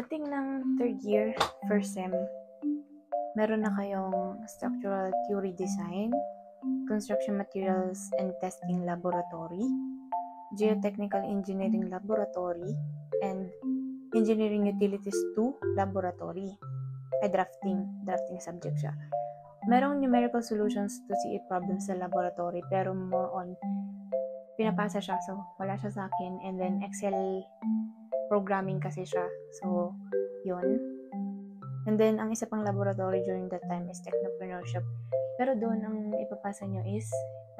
Pagdating ng third year, first sem, meron na kayong structural theory design, construction materials and testing laboratory, geotechnical engineering laboratory, and engineering utilities 2 laboratory. Drafting subject siya. Merong numerical solutions to CE problems sa laboratory, pero more on pinapasa siya, so wala siya sa akin. And then Excel programming kasi siya, so yun. And then ang isa pang laboratory during that time is technopreneurship, pero doon ang ipapasa nyo is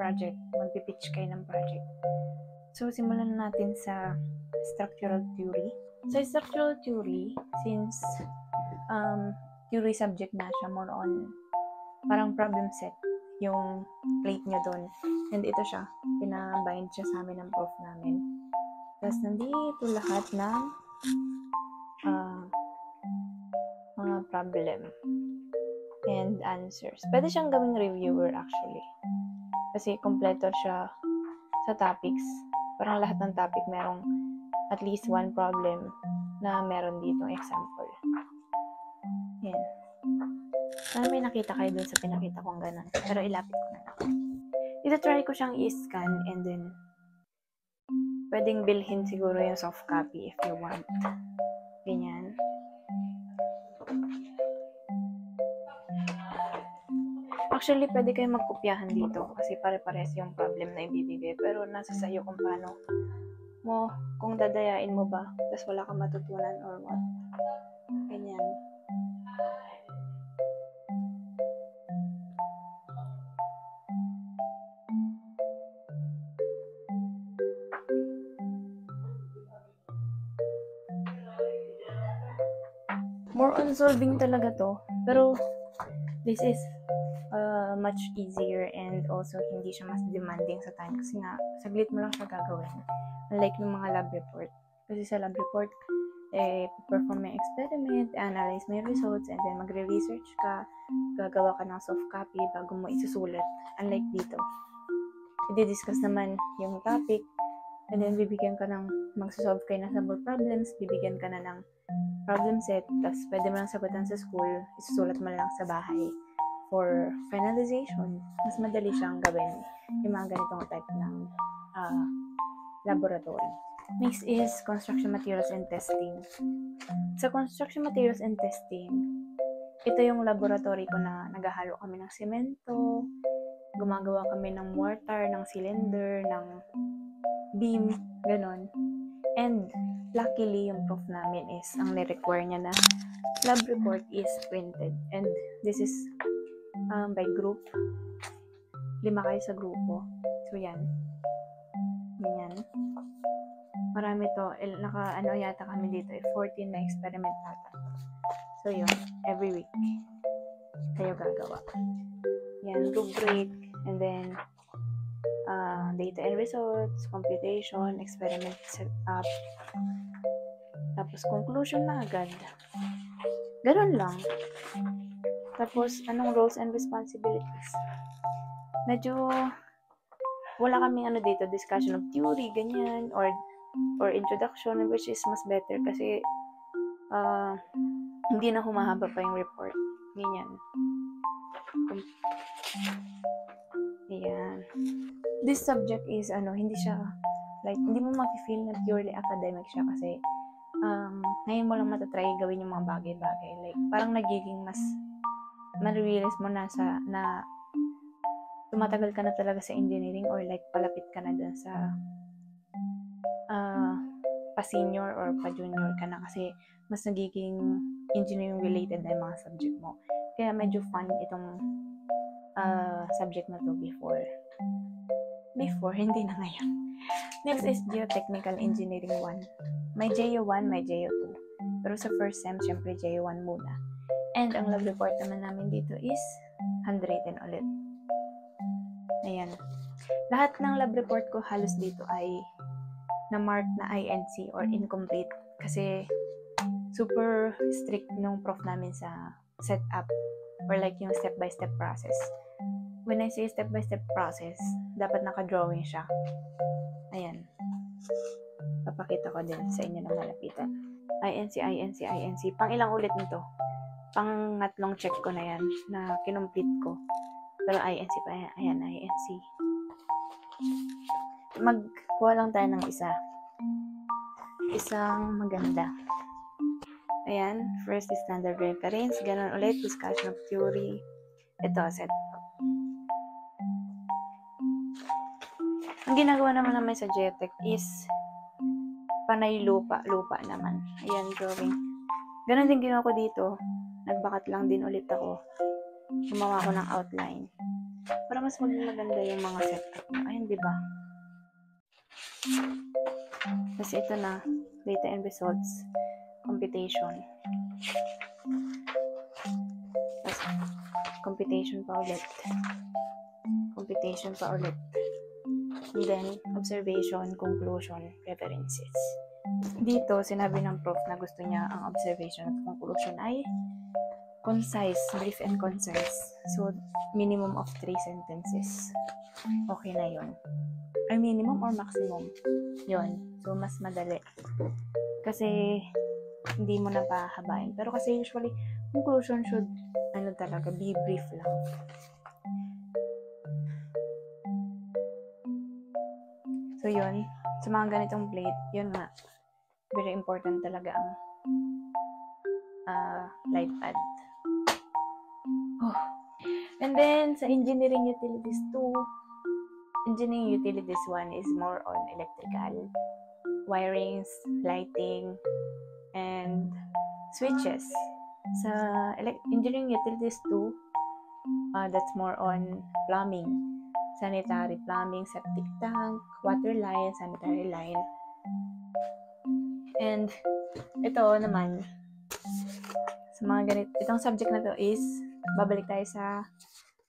project. Magpipitch kayo ng project. So simulan natin sa structural theory. Sa structural theory, since theory subject na siya, more on parang problem set yung plate nyo doon. And ito siya, pinabind siya sa amin ng prof namin. Tapos nandito lahat ng mga problem and answers. Pwede siyang gawing reviewer actually. Kasi kompleto siya sa topics. Parang lahat ng topic merong at least one problem na meron ditong example. Yan. Sana may nakita kayo dun sa pinakita kong ganun. Pero ilapit ko na lang. Ito-try ko siyang i-scan and then pwedeng bilhin siguro yung soft copy if you want. Ganyan. Actually, pwede kayong magkopyahan dito kasi pare-pares yung problem na ibibigay. Pero nasa sayo kung paano mo, kung dadayain mo ba, tapos wala kang matutunan or what. Ganyan. More on solving talaga to. Pero, this is much easier and also hindi siya mas demanding sa time kasi nga, saglit mo lang siya gagawin. Unlike ng mga lab report. Kasi sa lab report, perform yung experiment, analyze mo yung results, and then magre-research ka, gagawa ka ng soft copy bago mo isusulat. Unlike dito. I-discuss naman yung topic, and then bibigyan ka ng, magsasolve kayo ng sample problems, bibigyan ka na ng problem set, tapos pwede mo lang sagutan sa school, isusulat mo lang sa bahay for finalization. Mas madali siyang gawin yung mga ganitong type ng laboratory. Next is construction materials and testing. Sa construction materials and testing, ito yung laboratory ko na naghahalo kami ng semento, gumagawa kami ng mortar, ng cylinder, ng beam, ganon. And luckily, yung prof namin is, ang ni-require niya na lab report is printed. And this is by group. 5 kayo sa grupo. So, yan. Ganyan. Marami to. Yata kami dito. 14 na experiment ata. So, yun. Every week. Kayo gagawa. Yan. Rubric. And then, data and results, computation, experiment setup. Tapos, conclusion na agad. Ganun lang. Tapos, anong roles and responsibilities? Medyo, wala kaming dito, discussion of theory, ganyan, or introduction, which is mas better kasi hindi na humahaba pa yung report. Ganyan. Ayan. This subject is, hindi siya, like, hindi mo mag-feel na purely academic siya kasi ngayon mo lang matatry gawin yung mga bagay-bagay. Like, parang nagiging mas ma-realize mo na tumatagal ka na talaga sa engineering or like palapit ka na dun sa pa-senior or pa-junior ka na kasi mas nagiging engineering related na yung mga subject mo. Kaya medyo fun itong subject na to before, hindi na ngayon. Next is Geotechnical Engineering 1. May JO1, may JO2. Pero sa first sem, syempre JO1 muna. And ang lab report naman namin dito is handwritten ulit. Ayan. Lahat ng lab report ko halos dito ay na-mark na INC or incomplete kasi super strict nung prof namin sa setup or like yung step-by-step process. When I say step-by-step process, dapat naka-drawing siya. Ayan. Papakita ko din sa inyo ng malapitan. INC, INC, INC. Pang ilang ulit nito? Pang ngatlong check ko na yan, na kinumplete ko. Pero INC pa yan. Ayan, INC. Magkuha lang tayo ng isa. Isang maganda. Ayan, first is standard reference. Ganon ulit, discussion of theory. Ito, setup. Ang ginagawa naman sa GTEC is panay lupa naman. Ayan, drawing. Ganon din ginawa ko dito. Nagbakat lang din ulit ako. Gumawa ko ng outline. Para mas maging maganda yung mga setup. Ayan, di ba? Kasi ito na, data and results, computation. Tapos, computation pa ulit. Computation pa ulit. And then, observation, conclusion, references. Dito, sinabi ng prof na gusto niya ang observation at conclusion ay concise, brief and concise. So, minimum of 3 sentences. Okay na yun. Ay, minimum or maximum? Yun. So, mas madali. Kasi, hindi mo na pahabain. Pero kasi usually, conclusion should, talaga, be brief lang. So, yun. Sa mga ganitong plate, yun nga. Very important talaga ang light pad. Oh. And then, sa engineering utilities 2, engineering utilities 1 is more on electrical, wirings, lighting, and switches. Sa engineering utilities 2, that's more on plumbing, sanitary plumbing, septic tank, water line, sanitary line. And ito naman, sa mga itong subject na to is, babalik tayo sa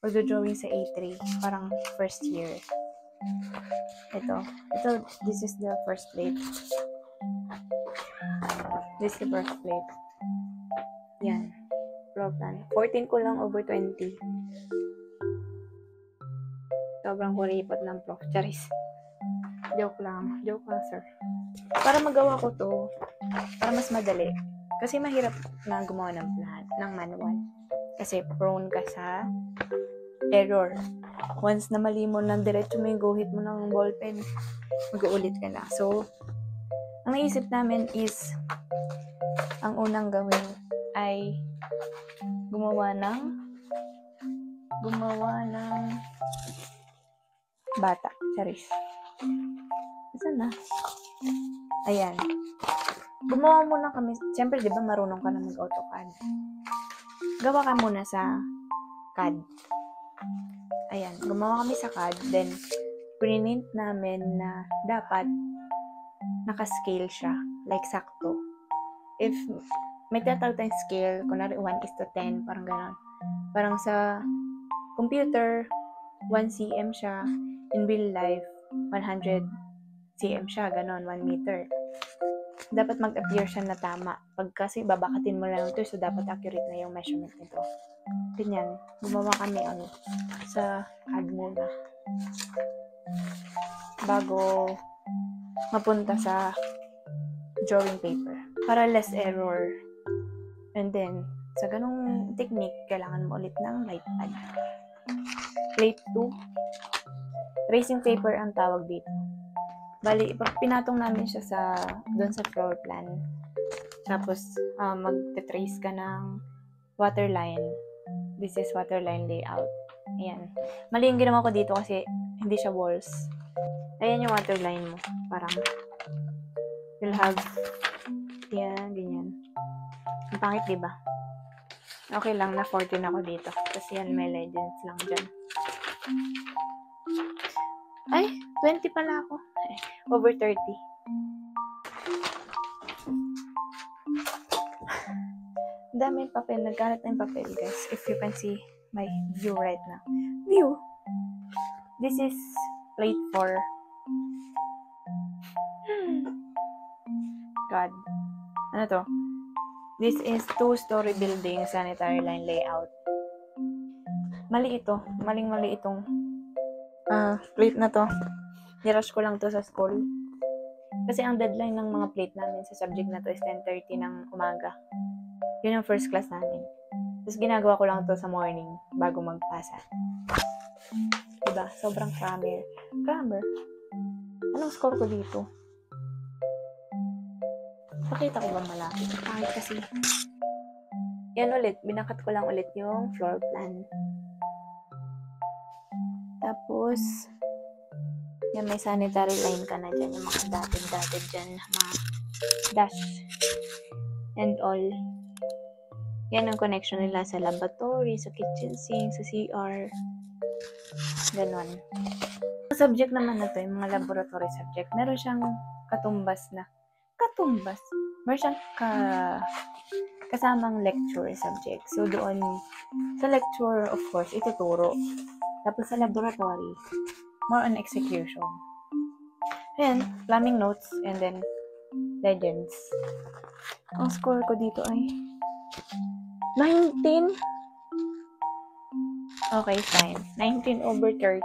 pagdodrawing sa A3, parang first year. Ito, this is the first plate. This is the first plate. Yan, floor plan. 14 ko lang over 20. Sobrang kuripot ng prof. Charis. Joke lang, sir. Para magawa ko to, para mas madali. Kasi mahirap na gumawa ng plan, ng manual. Kasi prone ka sa error. Once na mali mo ng diretso mo yung guhit mo ng ballpen, mag-uulit ka na. So, ang naisip namin is, ang unang gawin ay gumawa ng bata. Charis. Saan na? Ayan. Gumawa muna kami. Siyempre, di ba marunong ka na mag-AutoCAD? Gawa ka muna sa CAD. Ayan. Gumawa kami sa CAD. Then, print namin na dapat naka-scale siya. Like, sakto. If may tinatawag tayong scale, kunwari 1:10, parang gano'n. Parang sa computer, 1 cm siya. In real life, 100 cm siya. Gano'n, 1 meter. Dapat mag-appear siya na tama. Pag kasi babakatin mo lang ito, so dapat accurate na yung measurement nito. Ganyan. Gumawa kami sa CAD muna. Bago mapunta sa drawing paper. Para less error. And then, sa ganong technique, kailangan mo ulit ng light pad. Plate 2. Tracing paper ang tawag dito. Bali, pinatong namin siya doon sa floor plan. Tapos, magte-trace ka ng water line. This is water line layout. Ayan. Mali yung ginawa ko dito kasi hindi siya walls. Ayan yung water line mo. Parang, you'll have, yan, ganyan. Ang pangit, diba? Okay lang, na 14 ako dito. Kasi yan, may legends lang dyan. Ay, 20 pala ako. Over 30. Dami papel. Nagkalat na yung papel, guys. If you can see my view right now. View! This is plate 4. God. Ano to? This is 2-story building sanitary line layout. Mali ito. Maling-mali itong plate na to. Nirush ko lang to sa school. Kasi ang deadline ng mga plate namin sa subject na to is 10:30 ng umaga. Yun ang first class namin. Tapos ginagawa ko lang to sa morning bago magpasa. Diba? Sobrang crammer. Anong score ko dito? Pakita ko ba malapit? Kahit kasi. Yan ulit. Binakat ko lang ulit yung floor plan. Tapos, yan may sanitary line ka na dyan. Yung mga dotted dyan. Mga dash. And all. Yan ang connection nila sa laboratory, sa kitchen sink, sa CR. Ganon. Ang subject naman na to, yung mga laboratory subject, meron siyang katumbas. Meron siyang kasamang lecture subject. So, doon, sa lecture, of course, ituturo. Tapos sa laboratory, more on execution. Ayan, plumbing notes, and then legends. Ang score ko dito ay 19. Okay, fine. 19/30.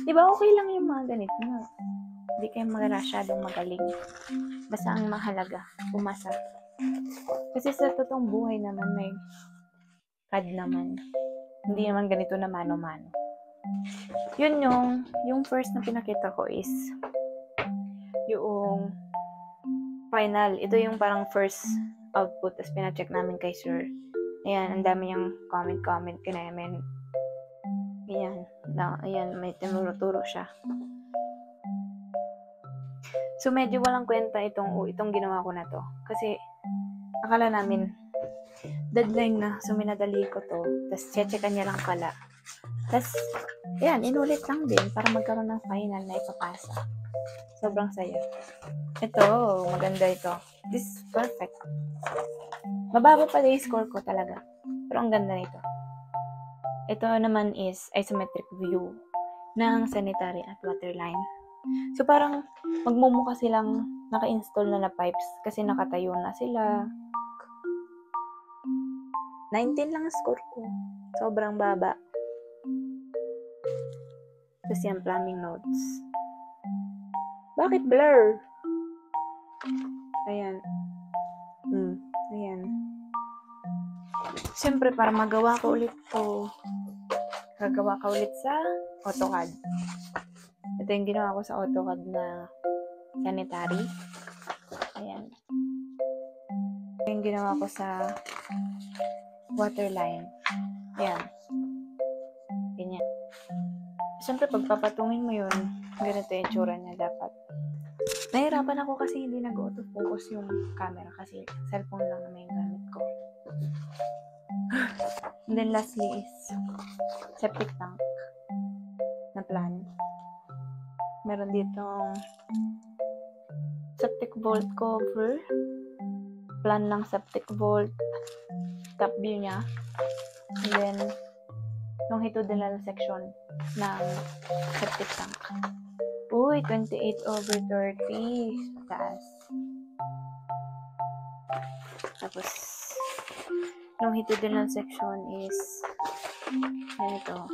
Diba okay lang yung mga ganito na? Hindi kayo masyadong magaling. Basta ang mahalaga, umasa. Kasi sa totoong buhay naman, may CAD naman. Hindi naman ganito na mano-mano. Yun yung first na pinakita ko is yung final. Ito yung parang first output. Tapos pina-check namin kay sir. Ayan, ang dami niyang comment kinayamin. Ayan, may tinuro siya. So, medyo walang kwenta itong ginawa ko na to. Kasi, akala namin, deadline na. So, minadali ko to. Tapos, checkan niya lang pala. Tapos, ayan, inulit lang din para magkaroon ng final na ipapasa. Sobrang saya. Ito, maganda ito. This is perfect. Mababa pala yung score ko talaga. Pero ang ganda nito. Ito naman is isometric view ng sanitary at water line. So, parang magmumukha silang naka-install na pipes kasi nakatayo na sila. 19 lang ang score ko. Sobrang baba. Tapos yan, plumbing notes. Bakit blur? Ayan. Ayan. Siyempre, para magawa ko ulit to, gagawa ka ulit sa AutoCAD. Ito yung ginawa ko sa AutoCAD na sanitary. Ayan. Ito yung ginawa ko sa waterline. Ayan. Ganyan. Siyempre, pagpapatungin mo yun, ganito yung tsura niya dapat. Nahirapan ako kasi hindi nag-autofocus yung camera kasi cellphone lang na may gamit ko. And then lastly is septic tank na plan. Meron ditong septic vault cover, plan ng septic vault, top view niya, and then longitudinal section ng septic tank. Uy, 28/30. Taas. Tapos, longitudinal section is ganito.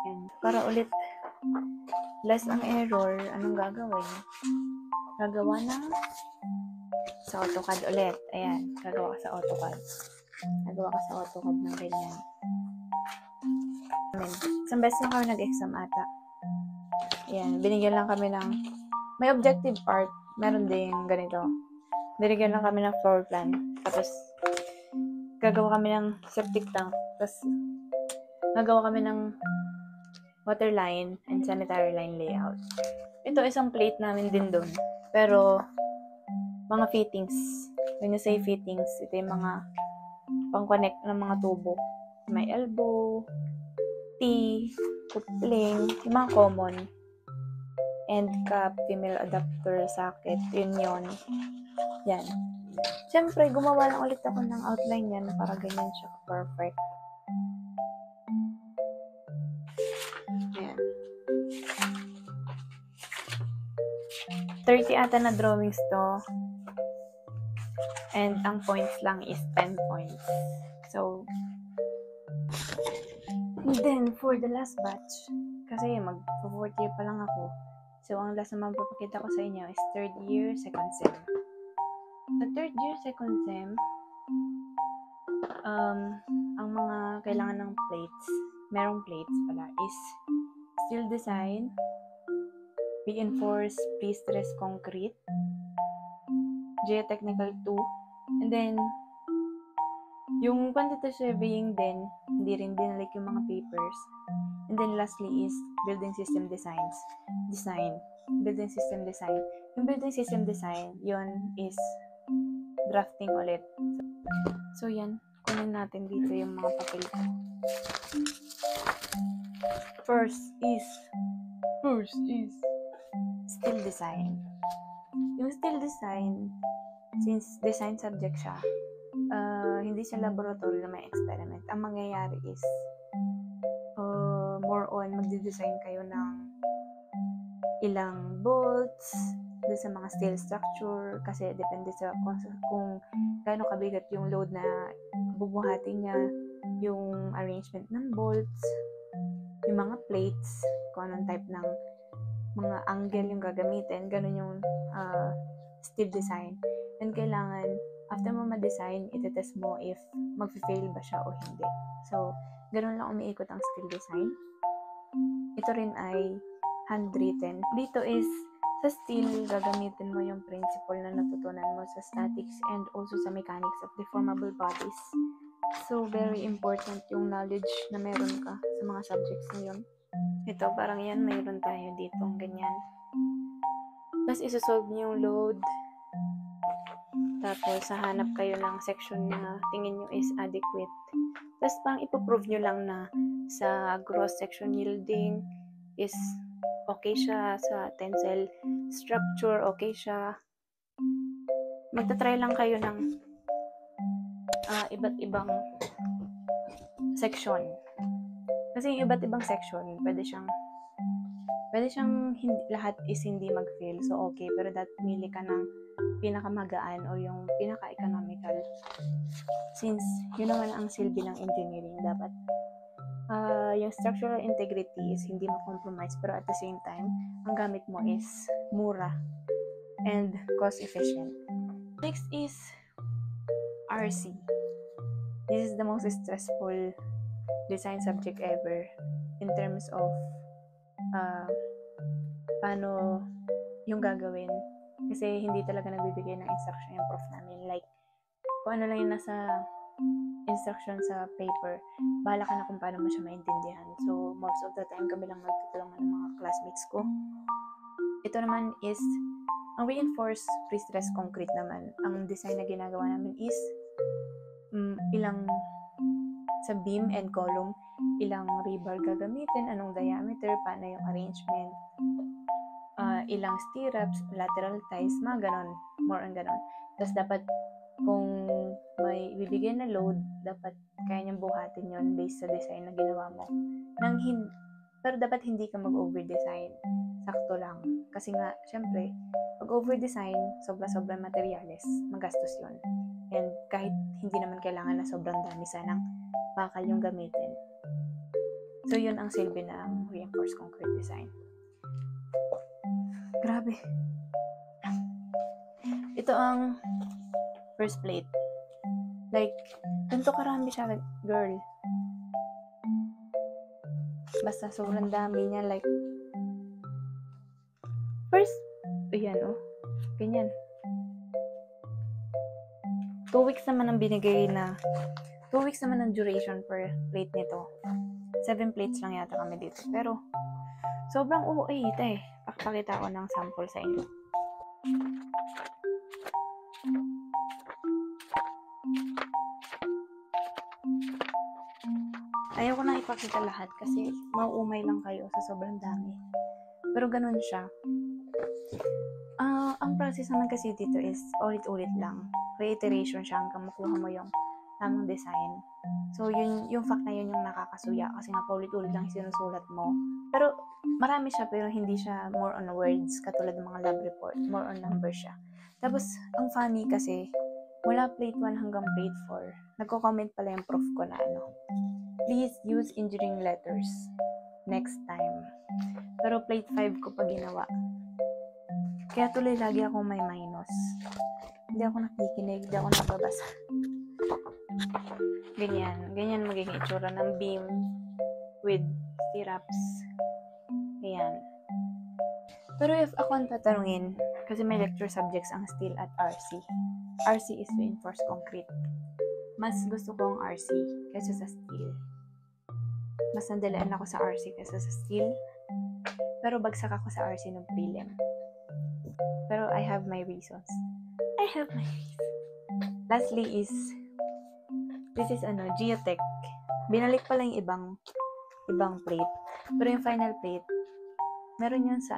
Yan. Para ulit less ang error, anong gagawin? Gagawa ng sa AutoCAD ulit. Ayan, gagawa ka sa AutoCAD. Gagawa ka sa AutoCAD ng ganyan. Isang beses lang kami nag-exam ata. Ayan, binigyan lang kami ng may objective part. Meron ding ganito. Binigyan lang kami ng floor plan. Tapos, gagawa kami ng septic tank. Tapos, gagawa kami ng water line and sanitary line layout. Ito, isang plate namin din doon. Pero, mga fittings. When you say fittings, ito yung mga pang-connect ng mga tubo. May elbow, T, coupling, yung mga common. End cap, female adapter, socket, yun. Yan. Siyempre, gumawa lang ulit ako ng outline yan para ganyan siya perfect. Ayan. 30 ata na drawings to. And ang points lang is 10 points. So, and then, for the last batch, kasi mag-4th year pa lang ako, So, ang last na mapapakita ko sa inyo is third year, second sem. Sa third year, second sem, ang mga kailangan ng plates, merong plates pala, is steel design, reinforced pre-stressed concrete, geotechnical 2, and then, yung quantitative surveying din, hindi rin binalik yung mga papers. And then lastly is building system design. Building system design. Yung building system design, yun is drafting ulit. So yan, kunin natin dito yung mga papel. First is steel design. Yung steel design, since design subject siya, hindi siya laboratory na may experiment. Ang mangyayari is, more on, magde-design kayo ng ilang bolts dun sa mga steel structure kasi depende sa kung gaano kabigat yung load na bubuhatin niya, yung arrangement ng bolts, yung mga plates, kung anong type ng mga angle yung gagamitin, ganun yung steel design. And kailangan, after mo ma-design, itetest mo if mag-fail ba siya o hindi. So, ganun lang umiikot ang steel design. Ito rin ay handwritten. Dito is, sa steel, gagamitin mo yung principle na natutunan mo sa statics and also sa mechanics of deformable bodies. So, very important yung knowledge na meron ka sa mga subjects na yun. Ito, parang yan, mayroon tayo dito, ganyan. Tapos, isa-solve niyo yung load. Tapos, hahanap kayo ng section na tingin nyo is adequate. Tapos, parang ipoprove nyo lang na sa gross section yielding is okay siya, sa tensile structure okay siya. Magta-try lang kayo ng iba't ibang section. Kasi yung iba't ibang section, pwede siyang hindi, lahat is hindi mag-fail. So, okay. Pero pili ka ng pinakamagaan o yung pinaka-economical. Since, yun naman ang silbi ng engineering. Dapat, yung structural integrity is hindi ma-compromise. Pero at the same time, ang gamit mo is mura and cost-efficient. Next is RC. This is the most stressful design subject ever in terms of paano yung gagawin. Kasi hindi talaga nagbibigay ng instruction yung prof namin. Like, kung ano lang yung nasa instruction sa paper, bahala ka na kung paano mo siya maintindihan. So, most of the time, kami lang magtutulungan ng mga classmates ko. Ito naman is, ang reinforced pre-stressed concrete naman. Ang design na ginagawa namin is, ilang sa beam and column, ilang rebar gagamitin, anong diameter, paano yung arrangement, ilang stirrups, lateral ties, mga ganon, more on ganon. Tapos dapat, kung may bibigyan na load, dapat kaya niyang buhatin yon based sa design na ginawa mo. Pero dapat hindi ka mag-over-design. Sakto lang. Kasi nga, syempre, pag over-design, sobra-sobrang materials, magastos yon. And kahit hindi naman kailangan na sobrang dami sanang bakal yung gamitin. So, yun ang silbi ng reinforced concrete design. Grabe. Ito ang first plate. Like, ganito karami siya, girl. Basta sobrang dami niya. Like, first, ayan ganyan. 2 weeks naman ang binigay na 2 weeks naman ang duration per plate nito. 7 plates lang yata kami dito. Pero, sobrang OA ito eh. Pakita ko ng sample sa inyo. Ayaw ko na ipakita lahat kasi mauumay lang kayo sa sobrang dami. Pero ganun siya. Ang process naman kasi dito is ulit-ulit lang. Reiteration siya hanggang makuha mo yung tamang design. So, yung fact na yun yung nakakasuya kasi nga paulit-ulit lang sinusulat mo. Pero, marami siya pero hindi siya more on words katulad ng mga lab report. More on numbers siya. Tapos, ang funny kasi, mula plate 1 hanggang plate 4, nagko-comment pala yung prof ko na please use engineering letters next time. Pero plate 5 ko pa ginawa. Kaya tuloy lagi akong may minus. Hindi ako nakikinig, hindi ako nababasa. Ganyan magiging itsura ng beam with stirrups. Ayan. Pero if ako ang tatanungin, kasi may lecture subjects ang steel at RC. RC is reinforced concrete. Mas gusto ko ang RC kaysa sa steel. Mas nandalaan ako sa RC kaysa sa steel. Pero bagsak ako sa RC ng prelim. Pero I have my reasons. Lastly is, this is geotech. Binalik pala yung ibang plate. Pero yung final plate, meron yun sa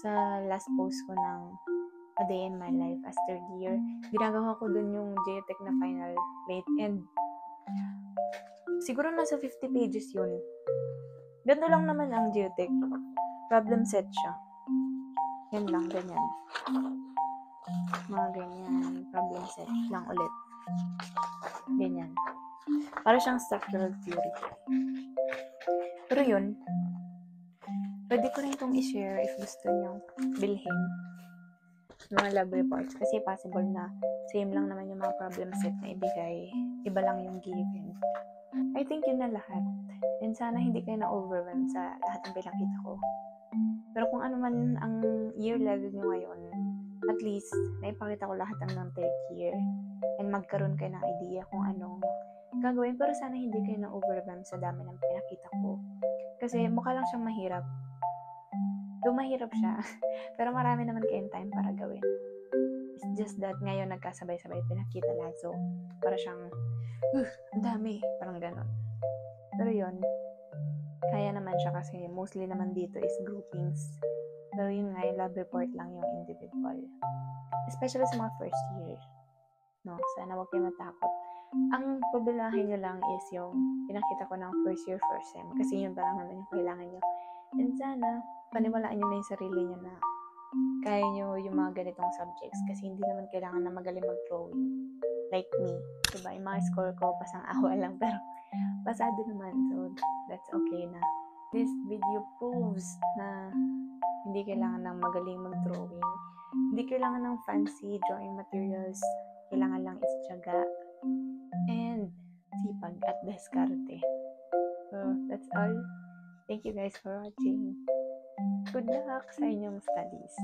sa last post ko ng A Day in My Life as third year. Ginagawa ko dun yung geotech na final plate. And siguro nasa 50 pages yun. Ganda lang naman ang geotech. Problem set siya. Yan lang, ganyan. Mga ganyan. Problem set lang ulit. Ganyan. Para siyang structural theory. Pero yun, pwede ko rin itong i-share if gusto nyo bilhin mga lab reports. Kasi possible na same lang naman yung mga problem set na ibigay. Iba lang yung given. I think yun na lahat. And sana hindi kayo na-overwhelm sa lahat ng pinakita ko. Pero kung ano man ang year level nyo ngayon, at least, naipakita ko lahat ng third year. And magkaroon kayo ng idea kung anong gagawin. Pero sana hindi kayo na-overwhelm sa dami ng pinakita ko. Kasi mukha lang siyang mahirap. Though mahirap siya, pero marami naman kayong time para gawin. It's just that ngayon nagkasabay-sabay pinakita lahat. So, para siyang, ang dami. Parang ganon. Pero yun, kaya naman siya kasi mostly naman dito is groupings. Pero yun nga, yung lab report lang yung individual. Especially sa mga first year. No, sana huwag kayo matakot. Ang problemahin nyo lang is yung pinakita ko ng first year, first sem. Kasi yun parang naman yung kailangan nyo. And sana, paniwalaan nyo na yung sarili nyo na kaya nyo yung mga ganitong subjects. Kasi hindi naman kailangan na magaling mag-drawing. Like me. Diba? Yung mga score ko, pasang awa lang. Pero, pasado naman. So, that's okay na. This video proves na hindi kailangan ng magaling mag-drawing. Hindi kailangan ng fancy drawing materials. Kailangan lang is tiyaga and sipag at diskarte. So, that's all. Thank you guys for watching. Good luck sa inyong studies.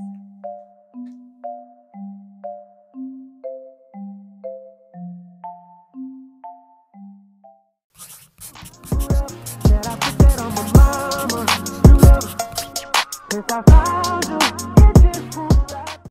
That I put that on my mama. You love her. Since I